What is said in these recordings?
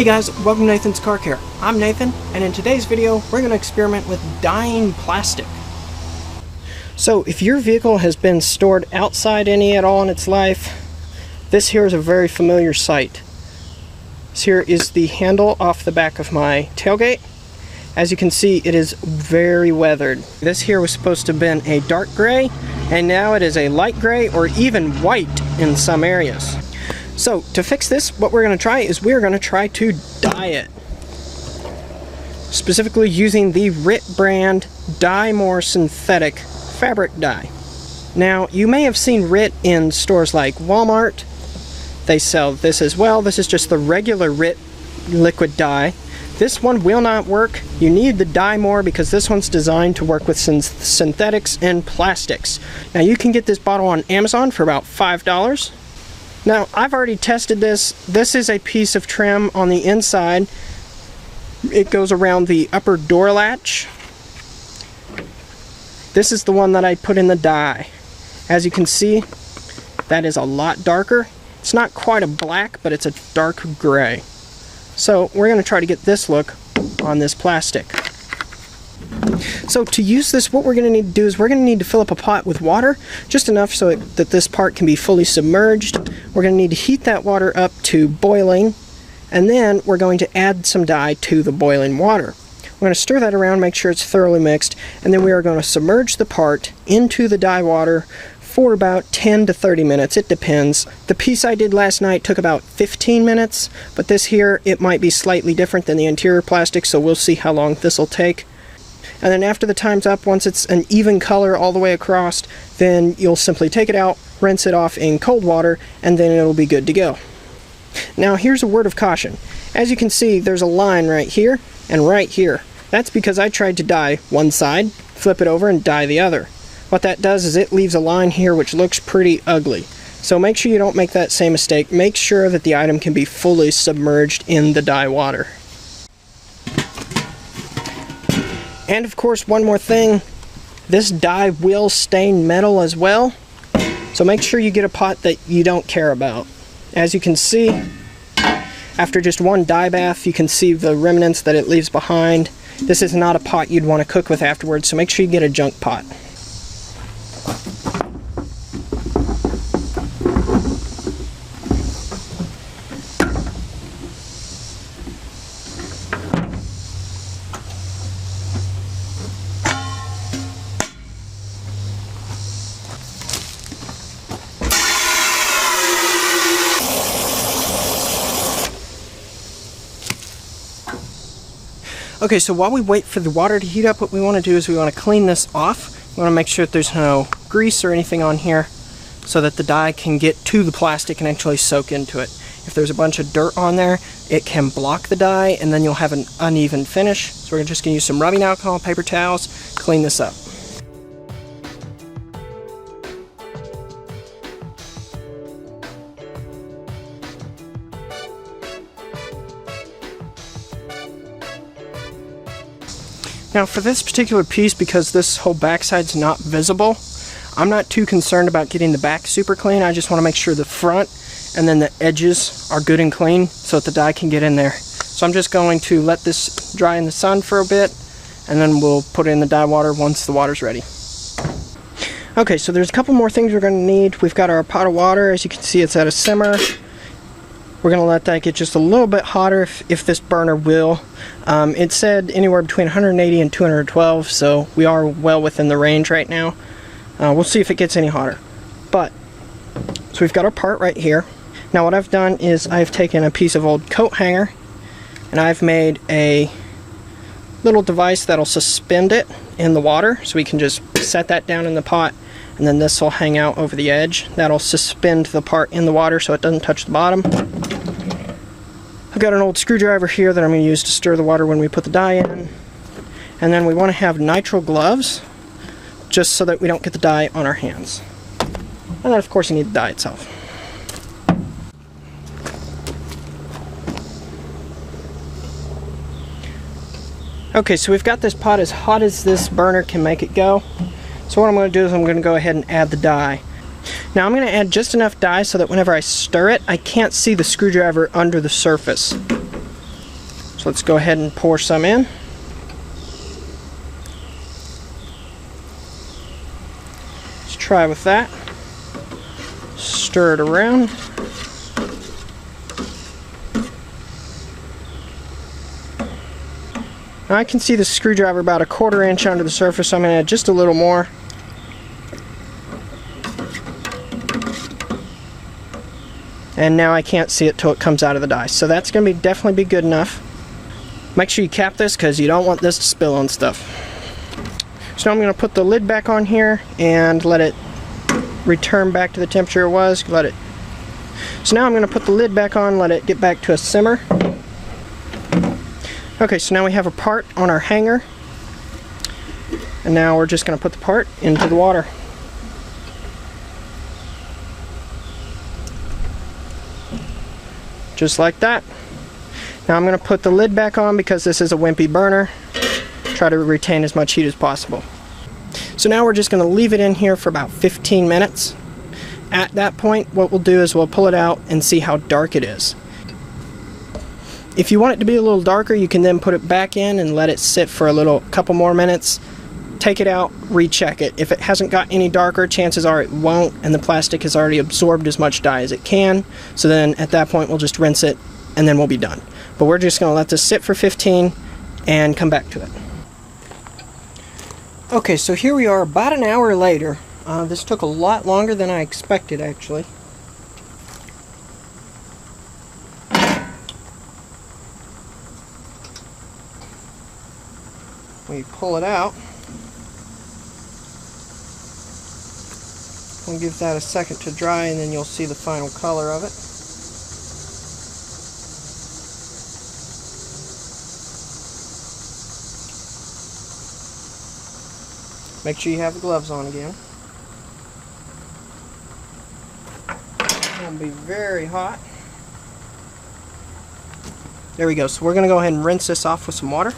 guys, welcome to Nathan's Car Care. I'm Nathan, and in today's video, we're going to experiment with dyeing plastic. So, if your vehicle has been stored outside any at all in its life, this here is a very familiar sight. This here is the handle off the back of my tailgate. As you can see, it is very weathered. This here was supposed to have been a dark gray, and now it is a light gray or even white in some areas. So, to fix this, what we're going to try is we're going to try to dye it. Specifically using the RIT brand Dye More Synthetic fabric dye. Now, you may have seen RIT in stores like Walmart. They sell this as well. This is just the regular RIT liquid dye. This one will not work. You need the Dye More because this one's designed to work with synthetics and plastics. Now, you can get this bottle on Amazon for about $5. Now, I've already tested this. This is a piece of trim on the inside. It goes around the upper door latch. This is the one that I put in the dye. As you can see, that is a lot darker. It's not quite a black, but it's a dark gray. So we're going to try to get this look on this plastic. So to use this, what we're going to need to do is we're going to need to fill up a pot with water, just enough so that this part can be fully submerged. We're going to need to heat that water up to boiling, and then we're going to add some dye to the boiling water. We're going to stir that around, make sure it's thoroughly mixed, and then we are going to submerge the part into the dye water for about 10 to 30 minutes. It depends. The piece I did last night took about 15 minutes, but this here, it might be slightly different than the interior plastic, so we'll see how long this will take. And then after the time's up, once it's an even color all the way across, then you'll simply take it out, rinse it off in cold water, and then it'll be good to go. Now here's a word of caution. As you can see, there's a line right here and right here. That's because I tried to dye one side, flip it over, and dye the other. What that does is it leaves a line here which looks pretty ugly. So make sure you don't make that same mistake. Make sure that the item can be fully submerged in the dye water. And of course, one more thing, this dye will stain metal as well, so make sure you get a pot that you don't care about. As you can see, after just one dye bath, you can see the remnants that it leaves behind. This is not a pot you'd want to cook with afterwards, so make sure you get a junk pot. Okay, so while we wait for the water to heat up, what we want to do is we want to clean this off. We want to make sure that there's no grease or anything on here so that the dye can get to the plastic and actually soak into it. If there's a bunch of dirt on there, it can block the dye and then you'll have an uneven finish. So we're just going to use some rubbing alcohol, paper towels, clean this up. Now for this particular piece, because this whole backside's not visible, I'm not too concerned about getting the back super clean. I just want to make sure the front and then the edges are good and clean so that the dye can get in there. So I'm just going to let this dry in the sun for a bit, and then we'll put it in the dye water once the water's ready. Okay, so there's a couple more things we're going to need. We've got our pot of water. As you can see, it's at a simmer. We're going to let that get just a little bit hotter if this burner will. It said anywhere between 180 and 212, so we are well within the range right now. We'll see if it gets any hotter. So we've got our part right here. Now what I've done is I've taken a piece of old coat hanger and I've made a little device that'll suspend it in the water, so we can just set that down in the pot, and then this will hang out over the edge. That'll suspend the part in the water so it doesn't touch the bottom. I've got an old screwdriver here that I'm going to use to stir the water when we put the dye in. And then we want to have nitrile gloves, just so that we don't get the dye on our hands. And then of course you need the dye itself. Okay, so we've got this pot as hot as this burner can make it go. So what I'm going to do is I'm going to go ahead and add the dye. Now I'm going to add just enough dye so that whenever I stir it, I can't see the screwdriver under the surface. So let's go ahead and pour some in. Let's try with that. Stir it around. Now I can see the screwdriver about 1/4 inch under the surface, so I'm going to add just a little more. And now I can't see it till it comes out of the die. So that's going to definitely be good enough. Make sure you cap this because you don't want this to spill on stuff. So now I'm going to put the lid back on here and let it return back to the temperature it was. So now I'm going to put the lid back on, let it get back to a simmer. Okay, so now we have a part on our hanger. And now we're just going to put the part into the water. Just like that. Now I'm going to put the lid back on because this is a wimpy burner. Try to retain as much heat as possible. So now we're just going to leave it in here for about 15 minutes. At that point, what we'll do is we'll pull it out and see how dark it is. If you want it to be a little darker, you can then put it back in and let it sit for a couple more minutes. Take it out, recheck it. If it hasn't got any darker, chances are it won't, and the plastic has already absorbed as much dye as it can. So then at that point we'll just rinse it and then we'll be done. But we're just going to let this sit for 15 and come back to it. Okay, so here we are about an hour later. This took a lot longer than I expected, actually. We pull it out. We'll give that a second to dry and then you'll see the final color of it. Make sure you have the gloves on again. It'll be very hot. There we go. So we're going to go ahead and rinse this off with some water.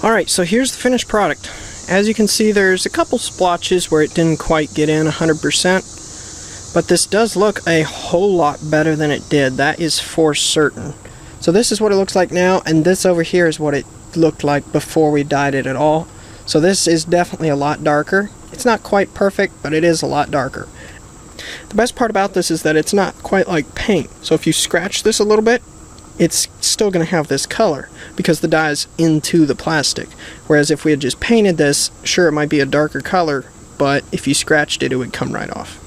Alright, so here's the finished product. As you can see, there's a couple splotches where it didn't quite get in 100%, but this does look a whole lot better than it did. That is for certain. So this is what it looks like now, and this over here is what it looked like before we dyed it at all. So this is definitely a lot darker. It's not quite perfect, but it is a lot darker. The best part about this is that it's not quite like paint. So if you scratch this a little bit, it's still going to have this color because the dye is into the plastic. Whereas if we had just painted this, sure, it might be a darker color, but if you scratched it, it would come right off.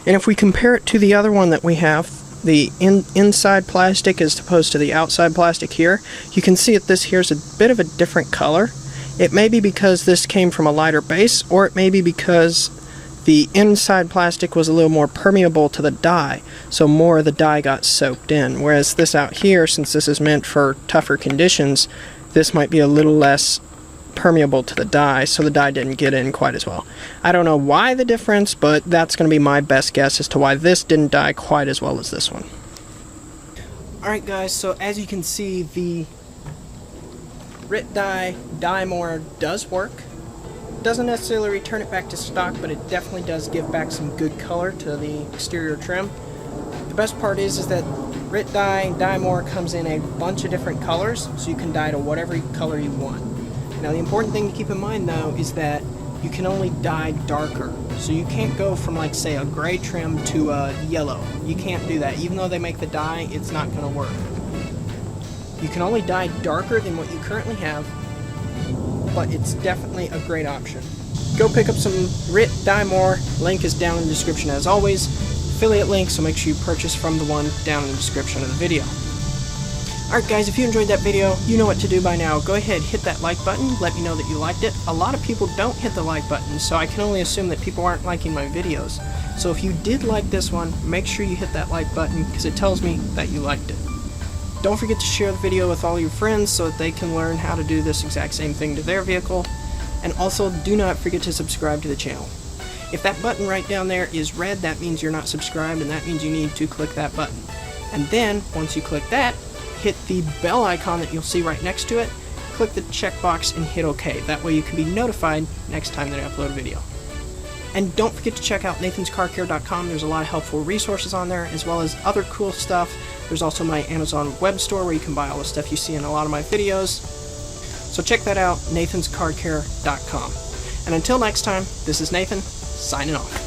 And if we compare it to the other one that we have, the inside plastic as opposed to the outside plastic here, you can see that this here is a bit of a different color. It may be because this came from a lighter base, or it may be because the inside plastic was a little more permeable to the dye, so more of the dye got soaked in. Whereas this out here, since this is meant for tougher conditions, this might be a little less permeable to the dye, so the dye didn't get in quite as well. I don't know why the difference, but that's going to be my best guess as to why this didn't dye quite as well as this one. Alright guys, so as you can see, the RIT dye Dye-More does work. Doesn't necessarily return it back to stock, but it definitely does give back some good color to the exterior trim. The best part is that RIT dye Dye-More comes in a bunch of different colors, so you can dye to whatever color you want. Now the important thing to keep in mind though is that you can only dye darker. So you can't go from, like, say, a gray trim to a yellow. You can't do that. Even though they make the dye, it's not going to work. You can only dye darker than what you currently have, but it's definitely a great option. Go pick up some RIT Dye-More. Link is down in the description as always. Affiliate link, so make sure you purchase from the one down in the description of the video. Alright guys, if you enjoyed that video, you know what to do by now. Go ahead, hit that like button, let me know that you liked it. A lot of people don't hit the like button, so I can only assume that people aren't liking my videos. So if you did like this one, make sure you hit that like button, because it tells me that you liked it. Don't forget to share the video with all your friends so that they can learn how to do this exact same thing to their vehicle. And also, do not forget to subscribe to the channel. If that button right down there is red, that means you're not subscribed, and that means you need to click that button. And then, once you click that, hit the bell icon that you'll see right next to it, click the checkbox and hit OK. That way you can be notified next time that I upload a video. And don't forget to check out nathanscarcare.com. There's a lot of helpful resources on there, as well as other cool stuff There's also my Amazon web store where you can buy all the stuff you see in a lot of my videos. So check that out, nathanscardcare.com. And until next time, this is Nathan, signing off.